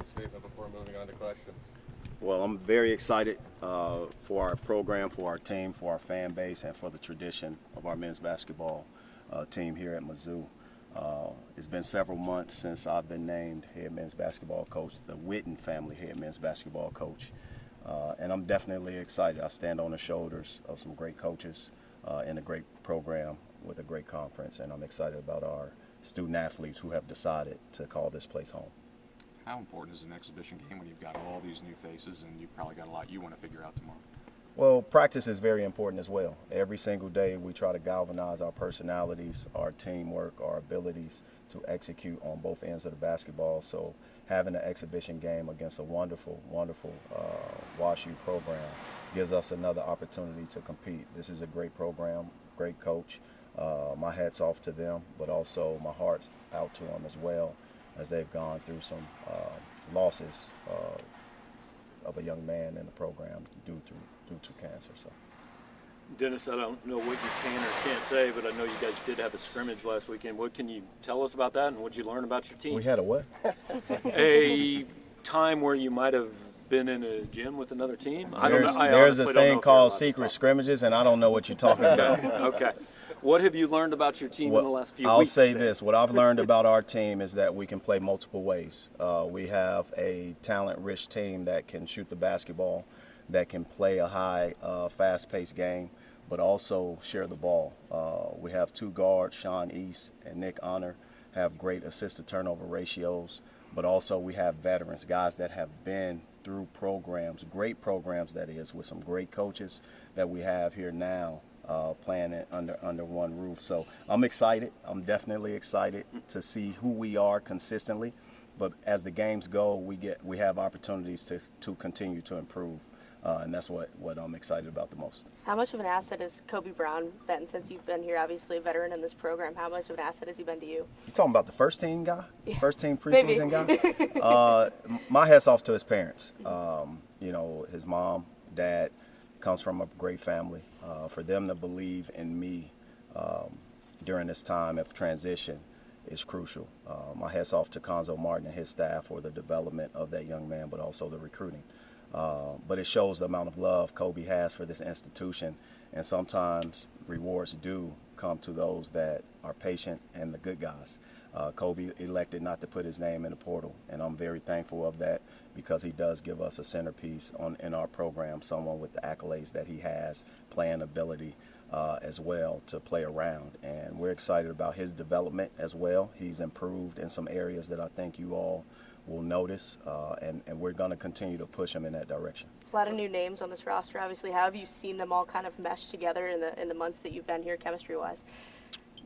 closing statement before moving on to questions. Well, I'm very excited for our program, for our team, for our fan base, and for the tradition of our men's basketball team here at Mizzou. It's been several months since I've been named head men's basketball coach, the Witten family head men's basketball coach. And I'm definitely excited. I stand on the shoulders of some great coaches in a great program with a great conference, and I'm excited about our student athletes who have decided to call this place home. How important is an exhibition game when you've got all these new faces and you've probably got a lot you want to figure out tomorrow? Well, practice is very important as well. Every single day we try to galvanize our personalities, our teamwork, our abilities to execute on both ends of the basketball. So having an exhibition game against a wonderful WashU program gives us another opportunity to compete. This is a great program, great coach. My hat's off to them, but also my heart's out to them as well, as they've gone through some losses of a young man in the program due to cancer. So, Dennis, I don't know what you can or can't say, but I know you guys did have a scrimmage last weekend. What can you tell us about that, and what did you learn about your team? we had a what? A time where you might have been in a gym with another team? I don't know. There's a honestly don't know thing if you're called allowed to secret talk. scrimmages, and I don't know what you're talking about. Okay. What have you learned about your team in the last few I'll weeks? say then? this. What I've learned about our team is that we can play multiple ways. We have a talent-rich team that can shoot the basketball, that can play a high, fast-paced game, but also share the ball. We have two guards, Sean East and Nick Honor, have great assist-to-turnover ratios, but also we have veterans, guys that have been through programs, great programs that is, with some great coaches that we have here now. Playing it under one roof. So I'm excited. I'm definitely excited to see who we are consistently. But as the games go, we have opportunities to continue to improve. And that's what I'm excited about the most. How much of an asset has Kobe Brown been since you've been here, obviously a veteran in this program? How much of an asset has he been to you? You talking about the first team guy? Yeah. First team preseason guy? My hat's off to his parents. His mom, dad, comes from a great family. For them to believe in me during this time of transition is crucial. My hat's off to Conzo Martin and his staff for the development of that young man, but also the recruiting. But it shows the amount of love Kobe has for this institution, and sometimes rewards do come to those that are patient and the good guys. Kobe elected not to put his name in the portal, and I'm very thankful of that because he does give us a centerpiece in our program, someone with the accolades that he has, playing ability as well to play around. And we're excited about his development as well. He's improved in some areas that I think you all will notice, and we're going to continue to push him in that direction. A lot of new names on this roster, obviously. How have you seen them all kind of mesh together in the months that you've been here, chemistry-wise?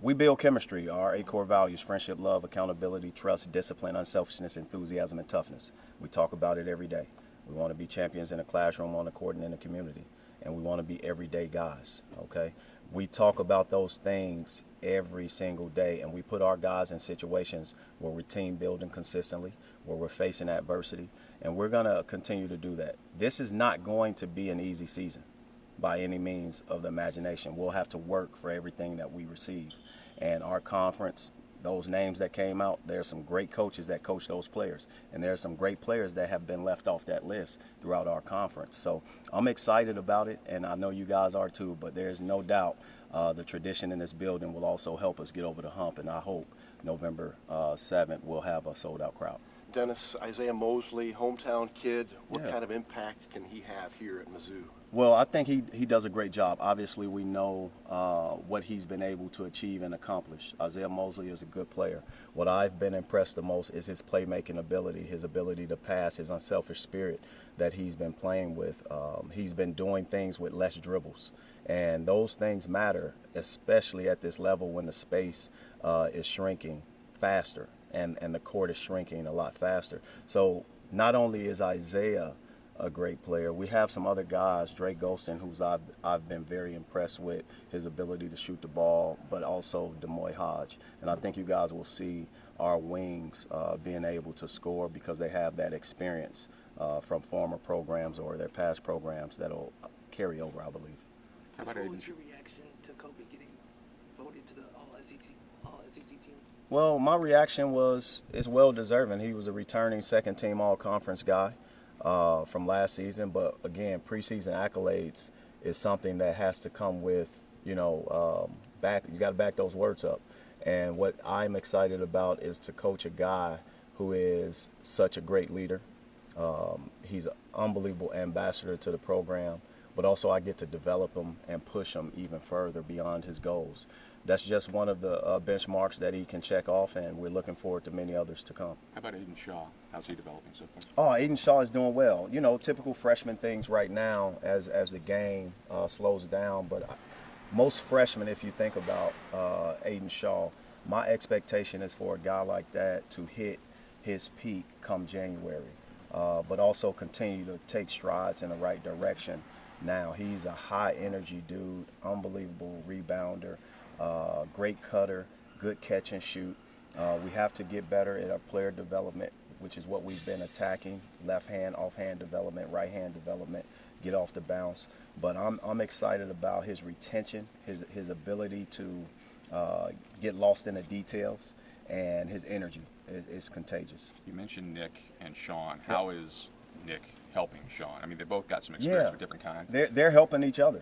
We build chemistry. Our 8 core values: friendship, love, accountability, trust, discipline, unselfishness, enthusiasm, and toughness. We talk about it every day. We want to be champions in the classroom, on the court, and in the community. And we want to be everyday guys, okay? We talk about those things every single day, and we put our guys in situations where we're team building consistently, where we're facing adversity, and we're going to continue to do that. This is not going to be an easy season by any means of the imagination. We'll have to work for everything that we receive. And our conference, those names that came out, there's some great coaches that coach those players. And there's some great players that have been left off that list throughout our conference. So I'm excited about it, and I know you guys are too, but there's no doubt the tradition in this building will also help us get over the hump, and I hope November 7th we'll have a sold-out crowd. Dennis, Isaiah Mosley, hometown kid, what Yeah. kind of impact can he have here at Mizzou? Well, I think he does a great job. Obviously, we know what he's been able to achieve and accomplish. Isaiah Mosley is a good player. What I've been impressed the most is his playmaking ability, his ability to pass, his unselfish spirit that he's been playing with. He's been doing things with less dribbles, and those things matter, especially at this level when the space is shrinking faster and the court is shrinking a lot faster. So not only is Isaiah a great player, we have some other guys, Drake Golston, who's I've been very impressed with his ability to shoot the ball, but also Demoy Hodge. And I think you guys will see our wings being able to score because they have that experience from former programs or their past programs that'll carry over, I believe. What was your reaction to Kobe getting voted to the All-SEC team? Well, my reaction is well deserving. He was a returning second team all conference guy from last season. But again, preseason accolades is something that has to come with, you got to back those words up. And what I'm excited about is to coach a guy who is such a great leader. He's an unbelievable ambassador to the program, but also I get to develop him and push him even further beyond his goals. That's just one of the benchmarks that he can check off, and we're looking forward to many others to come. How about Aiden Shaw? How's he developing so far? Oh, Aiden Shaw is doing well. Typical freshman things right now as the game slows down. But most freshmen, if you think about Aiden Shaw, my expectation is for a guy like that to hit his peak come January, but also continue to take strides in the right direction. Now, he's a high-energy dude, unbelievable rebounder, great cutter, good catch and shoot. We have to get better at our player development, which is what we've been attacking: left hand, off hand development, right hand development, get off the bounce. But I'm excited about his retention, his ability to get lost in the details, and his energy is contagious. You mentioned Nick and Sean. How is Nick helping Sean? I mean, they both got some experience with different kinds. They're helping each other.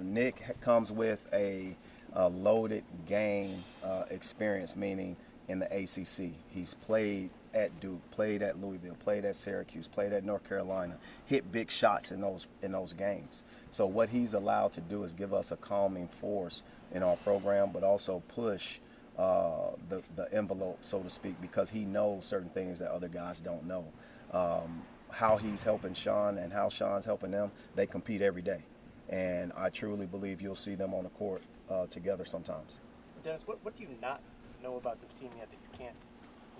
Nick comes with a loaded game experience, meaning in the ACC. He's played at Duke, played at Louisville, played at Syracuse, played at North Carolina, hit big shots in those games. So what he's allowed to do is give us a calming force in our program, but also push the envelope, so to speak, because he knows certain things that other guys don't know. How he's helping Sean and how Sean's helping them, they compete every day. And I truly believe you'll see them on the court together sometimes. Dennis, what do you not know about this team yet that you can't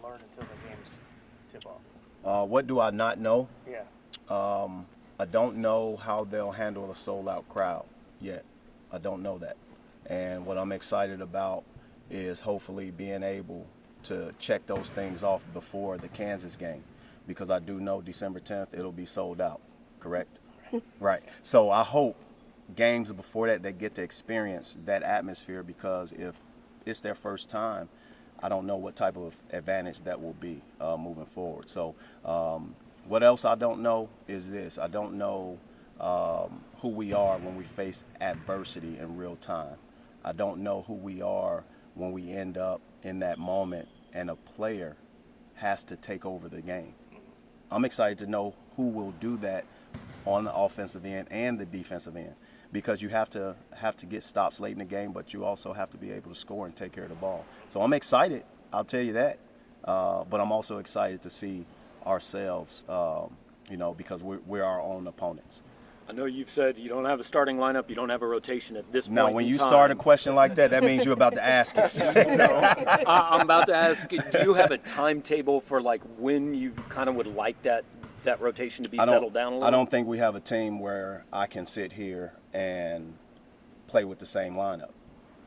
learn until the games tip off? What do I not know? Yeah. I don't know how they'll handle a sold-out crowd yet. I don't know that. And what I'm excited about is hopefully being able to check those things off before the Kansas game, because I do know December 10th it'll be sold out, correct? Right. So I hope games before that they get to experience that atmosphere, because if it's their first time, I don't know what type of advantage that will be moving forward. So what else I don't know is this. I don't know who we are when we face adversity in real time. I don't know who we are when we end up in that moment and a player has to take over the game. I'm excited to know who will do that on the offensive end and the defensive end, because you have to get stops late in the game, but you also have to be able to score and take care of the ball. So I'm excited, I'll tell you that, but I'm also excited to see ourselves, because we're our own opponents. I know you've said you don't have a starting lineup, you don't have a rotation at this point. Now, when you time. start a question like that, that means you're about to ask it. I'm about to ask, do you have a timetable for like when you kind of would like that rotation to be settled down a little? I don't think we have a team where I can sit here and play with the same lineup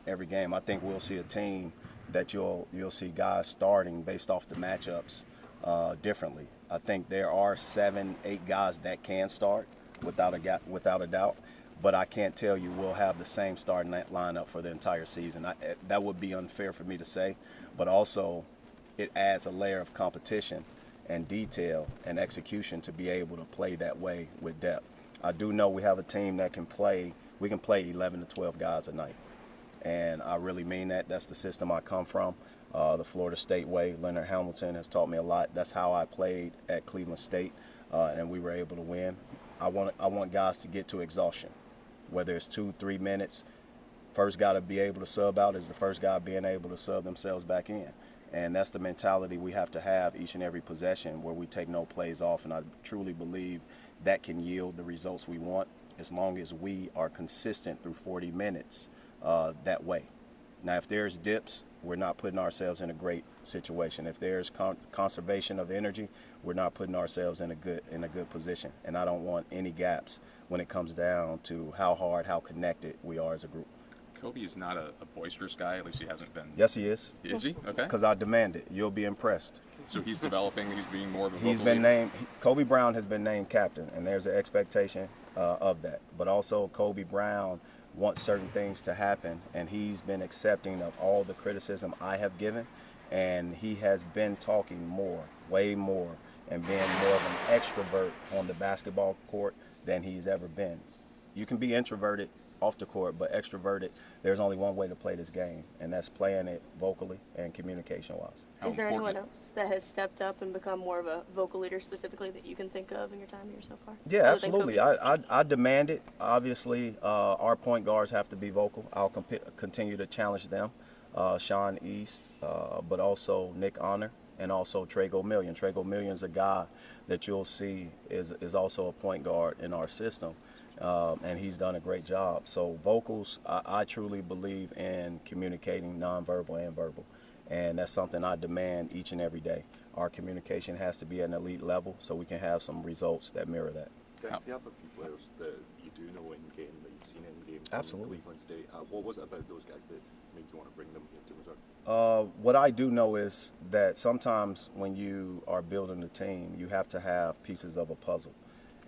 every game. I think we'll see a team that you'll see guys starting based off the matchups differently. I think there are 7-8 guys that can start without a doubt, but I can't tell you we'll have the same starting lineup for the entire season. That would be unfair for me to say, but also it adds a layer of competition and detail and execution to be able to play that way with depth. I do know we have a team that we can play 11 to 12 guys a night, and I really mean that. That's the system I come from, the Florida State way. Leonard Hamilton has taught me a lot. That's how I played at Cleveland State, and we were able to win. I want guys to get to exhaustion, whether it's 2-3 minutes. First guy to be able to sub out is the first guy being able to sub themselves back in. And that's the mentality we have to have each and every possession, where we take no plays off. And I truly believe that can yield the results we want as long as we are consistent through 40 minutes that way. Now, if there's dips, we're not putting ourselves in a great situation. If there's conservation of energy, we're not putting ourselves in a good position. And I don't want any gaps when it comes down to how hard, how connected we are as a group. Kobe is not a boisterous guy. At least he hasn't been. Yes, he is. Is he? Okay. Because I demand it. You'll be impressed. So he's developing. He's being more of a. He's been named. Kobe Brown has been named captain, and there's an expectation of that. But also, Kobe Brown wants certain things to happen, and he's been accepting of all the criticism I have given, And he has been talking more, way more, and being more of an extrovert on the basketball court than he's ever been. You can be introverted off the court, but extroverted, there's only one way to play this game, and that's playing it vocally and communication-wise. How Is there important- anyone else that has stepped up and become more of a vocal leader specifically that you can think of in your time here so far? Yeah, Other than absolutely. Kobe? I demand it. Obviously, our point guards have to be vocal. I'll continue to challenge them. Sean East, but also Nick Honor, and also Trago Million. Trago Million's a guy that you'll see is also a point guard in our system, and he's done a great job. So vocals, I truly believe in communicating nonverbal and verbal, and that's something I demand each and every day. Our communication has to be at an elite level so we can have some results that mirror that. Guys, you have a few players that you do know in game, that you've seen in game. from Absolutely. Cleveland State. What was it about those guys that made you want to bring them into Missouri? What I do know is that sometimes when you are building a team, you have to have pieces of a puzzle.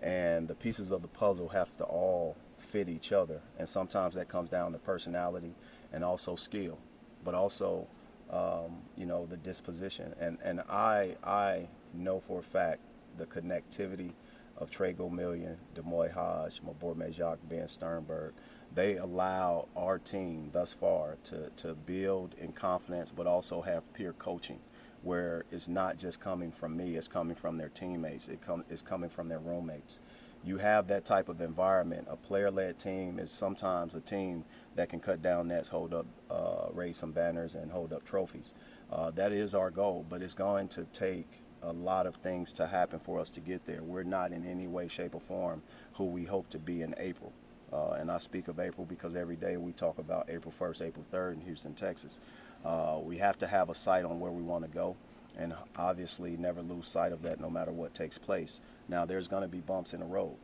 And the pieces of the puzzle have to all fit each other. And sometimes that comes down to personality and also skill, but also, the disposition. And I know for a fact the connectivity of Trago Million, Demoy Hodge, my board mate Jacques Ben Sternberg, they allow our team thus far to build in confidence, but also have peer coaching, where it's not just coming from me, it's coming from their teammates, it's coming from their roommates. You have that type of environment. A player-led team is sometimes a team that can cut down nets, hold up, raise some banners, and hold up trophies. That is our goal, but it's going to take a lot of things to happen for us to get there. We're not in any way, shape, or form who we hope to be in April. And I speak of April because every day we talk about April 1st, April 3rd in Houston, Texas. We have to have a sight on where we want to go, and obviously never lose sight of that no matter what takes place. Now, there's going to be bumps in the road,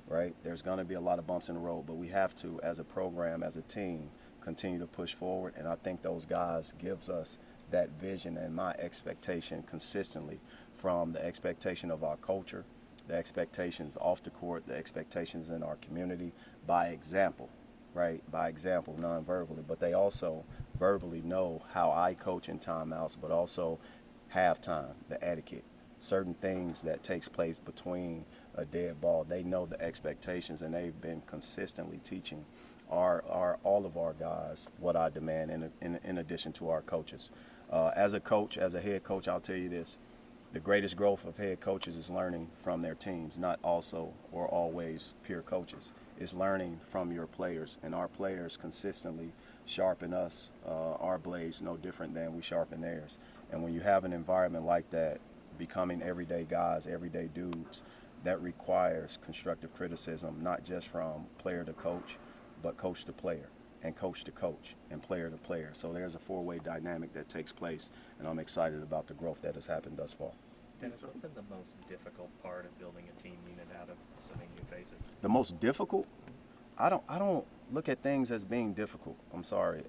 right? There's going to be a lot of bumps in the road, but we have to, as a program, as a team, continue to push forward, and I think those guys gives us that vision and my expectation consistently, from the expectation of our culture, the expectations off the court, the expectations in our community, by example, right? By example, non-verbally, but they also verbally know how I coach in timeouts, but also halftime, the etiquette, certain things that takes place between a dead ball. They know the expectations, and they've been consistently teaching all of our guys what I demand in addition to our coaches. As a coach, as a head coach, I'll tell you this. The greatest growth of head coaches is learning from their teams, not also or always peer coaches. It's learning from your players, and our players consistently sharpen us, our blades, no different than we sharpen theirs. And when you have an environment like that, becoming everyday guys, everyday dudes, that requires constructive criticism, not just from player to coach, but coach to player, and coach to coach, and player to player. So there's a four-way dynamic that takes place, and I'm excited about the growth that has happened thus far. Dennis, what's been the most difficult part of building a team unit out of so many new faces? The most difficult? I don't look at things as being difficult. I'm sorry.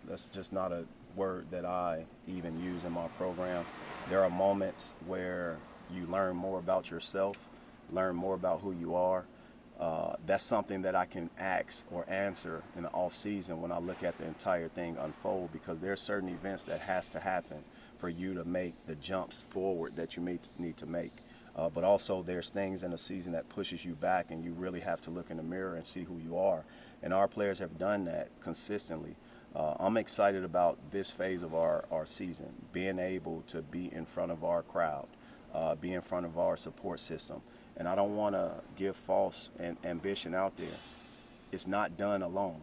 That's just not a word that I even use in my program. There are moments where you learn more about yourself, learn more about who you are. That's something that I can ask or answer in the off season when I look at the entire thing unfold, because there are certain events that has to happen for you to make the jumps forward that you may need to make. But also there's things in the season that pushes you back, and you really have to look in the mirror and see who you are. And our players have done that consistently. I'm excited about this phase of our season, being able to be in front of our crowd, be in front of our support system. And I don't want to give false ambition out there. It's not done alone.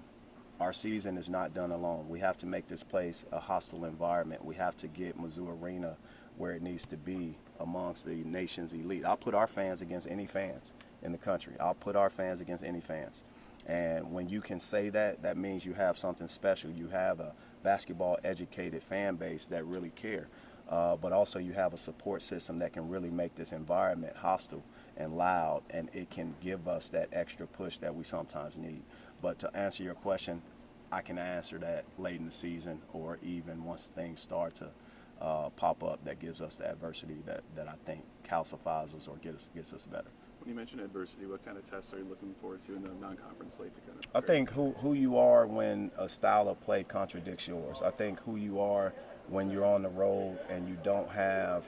Our season is not done alone. We have to make this place a hostile environment. We have to get Mizzou Arena where it needs to be amongst the nation's elite. I'll put our fans against any fans in the country. I'll put our fans against any fans. And when you can say that, that means you have something special. You have a basketball-educated fan base that really care. But also you have a support system that can really make this environment hostile and loud, and it can give us that extra push that we sometimes need. But to answer your question, I can answer that late in the season, or even once things start to pop up that gives us the adversity that I think calcifies us or gets us better. When you mention adversity, what kind of tests are you looking forward to in the non-conference slate to kind of I think who you are when a style of play contradicts yours. I think who you are when you're on the road and you don't have,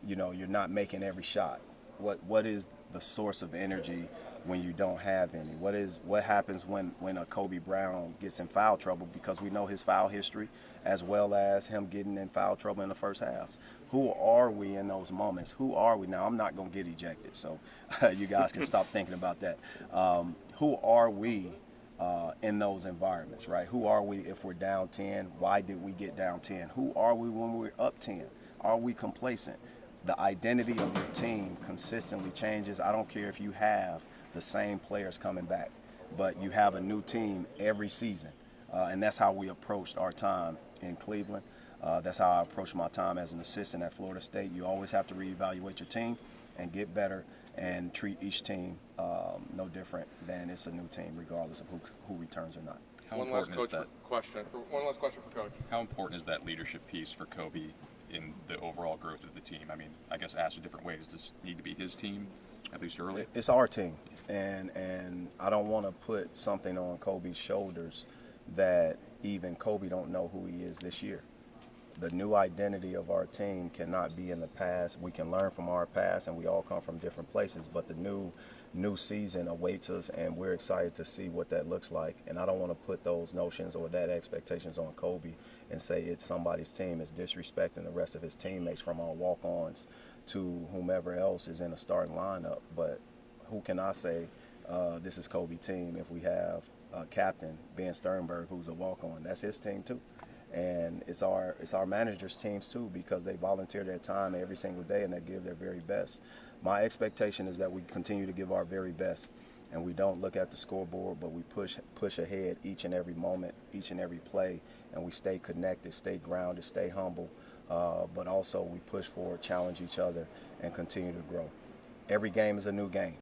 you're not making every shot? What is the source of energy when you don't have any? What happens when a Kobe Brown gets in foul trouble, because we know his foul history as well as him getting in foul trouble in the first halves? Who are we in those moments? Who are we? Now, I'm not going to get ejected, so you guys can stop thinking about that. Who are we in those environments, right? Who are we if we're down 10? Why did we get down 10? Who are we when we're up 10? Are we complacent? The identity of your team consistently changes. I don't care if you have the same players coming back, but you have a new team every season. And that's how we approached our time in Cleveland. That's how I approached my time as an assistant at Florida State. You always have to reevaluate your team and get better and treat each team no different than it's a new team, regardless of who returns or not. How One last important is that? question for Coach. How important is that leadership piece for Kobe in the overall growth of the team? I mean, I guess asked a different way, does this need to be his team, at least early? It's our team, and I don't want to put something on Kobe's shoulders that even Kobe don't know who he is this year. The new identity of our team cannot be in the past. We can learn from our past, and we all come from different places, but the new season awaits us, and we're excited to see what that looks like. And I don't want to put those notions or that expectations on Kobe and say it's somebody's team. It's disrespecting the rest of his teammates, from our walk-ons to whomever else is in the starting lineup. But who can I say this is Kobe's team if we have captain Ben Sternberg, who's a walk-on? That's his team too. And it's our managers' teams too, because they volunteer their time every single day and they give their very best. My expectation is that we continue to give our very best, and we don't look at the scoreboard, but we push ahead each and every moment, each and every play, and we stay connected, stay grounded, stay humble, but also we push forward, challenge each other, and continue to grow. Every game is a new game.